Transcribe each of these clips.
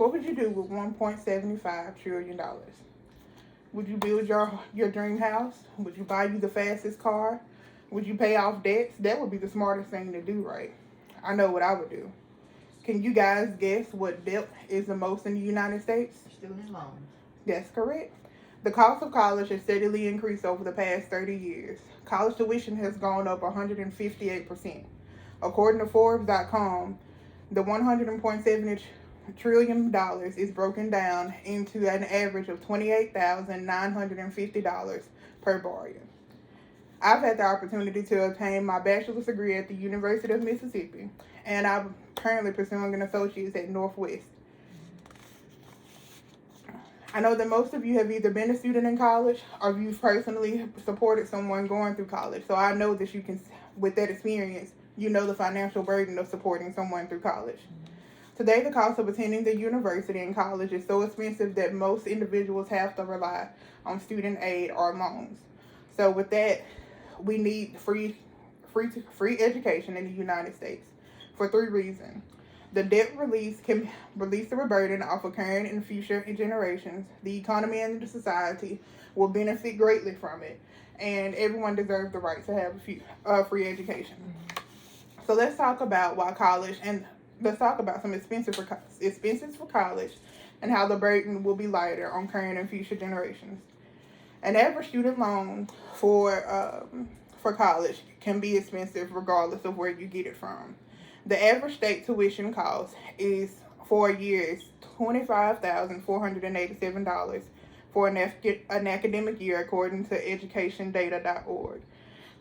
What would you do with $1.75 trillion? Would you build your dream house? Would you buy you the fastest car? Would you pay off debts? That would be the smartest thing to do, right? I know what I would do. Can you guys guess what debt is the most in the United States? Student loans. That's correct. The cost of college has steadily increased over the past 30 years. College tuition has gone up 158%. According to Forbes.com, the $100.7 trillion is broken down into an average of $28,950 per borrower. I've had the opportunity to obtain my bachelor's degree at the University of Mississippi, and I'm currently pursuing an associate's at Northwest. I know that most of you have either been a student in college or you've personally supported someone going through college. So I know that you can, with that experience, you know the financial burden of supporting someone through college. Today, the cost of attending the university and college is so expensive that most individuals have to rely on student aid or loans. So with that, we need free education in the United States for 3 reasons. The debt release can release the burden off of current and future generations. The economy and the society will benefit greatly from it, and everyone deserves the right to have a free education. So let's talk about why college, and let's talk about some expenses for college and how the burden will be lighter on current and future generations. An average student loan for college can be expensive regardless of where you get it from. The average state tuition cost is for a year is $25,487 for an academic year according to educationdata.org.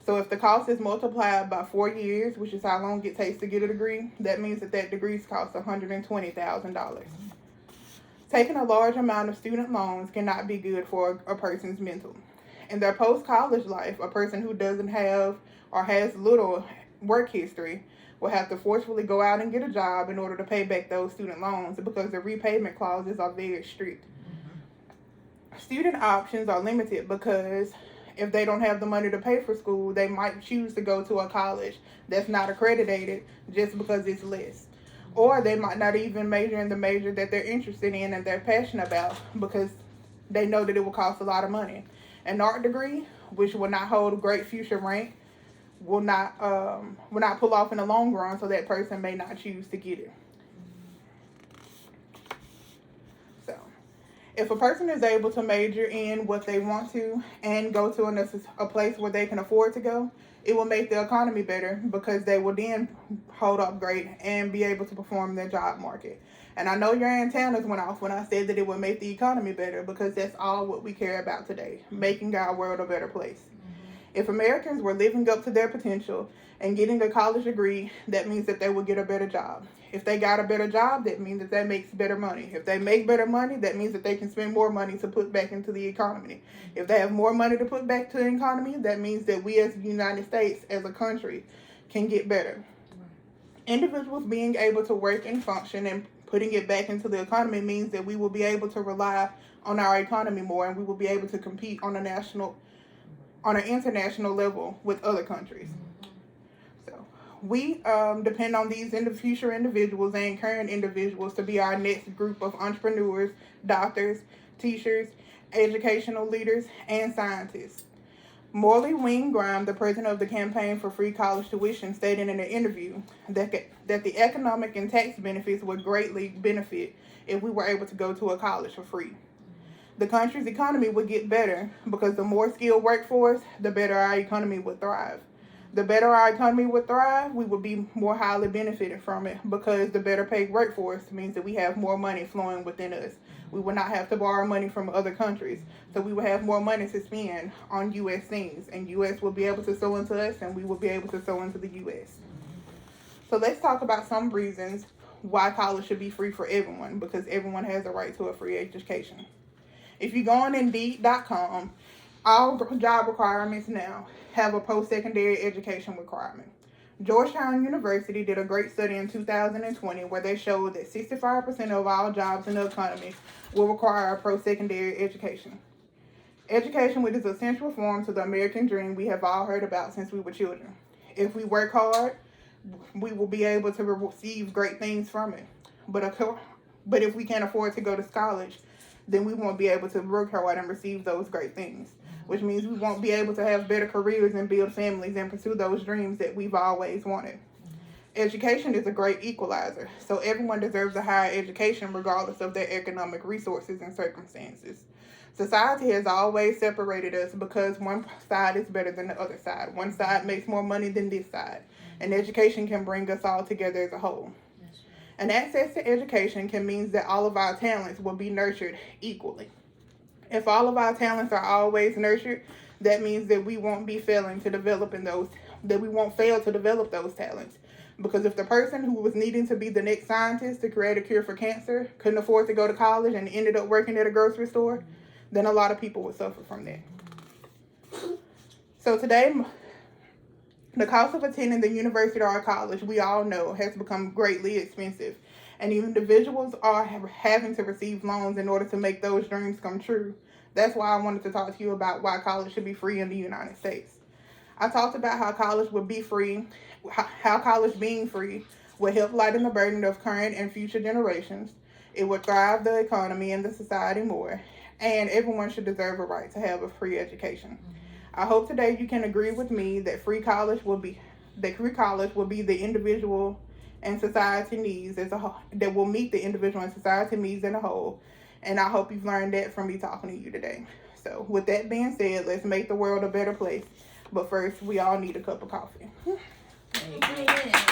So if the cost is multiplied by 4 years, which is how long it takes to get a degree, that means that degree costs $120,000. Taking a large amount of student loans cannot be good for a person's mental. In their post-college life, a person who doesn't have or has little work history will have to forcefully go out and get a job in order to pay back those student loans because the repayment clauses are very strict. Student options are limited because if they don't have the money to pay for school, they might choose to go to a college that's not accredited just because it's less. Or they might not even major in the major that they're interested in and they're passionate about because they know that it will cost a lot of money. An art degree, which will not hold a great future rank, will not pull off in the long run, so that person may not choose to get it. So, if a person is able to major in what they want to and go to a place where they can afford to go, it will make the economy better because they will then hold up great and be able to perform in their job market. And I know your antennas went off when I said that it would make the economy better because that's all what we care about today, making our world a better place. If Americans were living up to their potential and getting a college degree, that means that they will get a better job. If they got a better job, that means that makes better money. If they make better money, that means that they can spend more money to put back into the economy. If they have more money to put back to the economy, that means that we as the United States, as a country, can get better. Individuals being able to work and function and putting it back into the economy means that we will be able to rely on our economy more and we will be able to compete on an international level with other countries. So we depend on these future individuals and current individuals to be our next group of entrepreneurs, doctors, teachers, educational leaders, and scientists. Morley Wing Grime, the president of the Campaign for Free College Tuition, stated in an interview that the economic and tax benefits would greatly benefit if we were able to go to a college for free. The country's economy would get better because the more skilled workforce, the better our economy would thrive. The better our economy would thrive, we would be more highly benefited from it because the better paid workforce means that we have more money flowing within us. We will not have to borrow money from other countries. So we will have more money to spend on U.S. things. And U.S. will be able to sow into us and we will be able to sow into the U.S. So let's talk about some reasons why college should be free for everyone because everyone has a right to a free education. If you go on Indeed.com, all job requirements now have a post-secondary education requirement. Georgetown University did a great study in 2020 where they showed that 65% of all jobs in the economy will require a post-secondary education. Education, which is a central form to the American dream we have all heard about since we were children. If we work hard, we will be able to receive great things from it. But But if we can't afford to go to college, then we won't be able to work hard and receive those great things, which means we won't be able to have better careers and build families and pursue those dreams that we've always wanted. Education is a great equalizer, so everyone deserves a higher education regardless of their economic resources and circumstances. Society has always separated us because one side is better than the other side. One side makes more money than this side, and education can bring us all together as a whole. And access to education can mean that all of our talents will be nurtured equally. If all of our talents are always nurtured, that means that we won't be failing to develop that we won't fail to develop those talents. Because if the person who was needing to be the next scientist to create a cure for cancer couldn't afford to go to college and ended up working at a grocery store, then a lot of people would suffer from that. So today, the cost of attending the university or college, we all know, has become greatly expensive. And individuals are having to receive loans in order to make those dreams come true. That's why I wanted to talk to you about why college should be free in the United States. I talked about how college would be free, how college being free would help lighten the burden of current and future generations. It would thrive the economy and the society more. And everyone should deserve a right to have a free education. I hope today you can agree with me that free college will be the individual and society needs as a whole, that will meet the individual and society needs in a whole. And I hope you've learned that from me talking to you today. So with that being said, let's make the world a better place. But first, we all need a cup of coffee. Amen.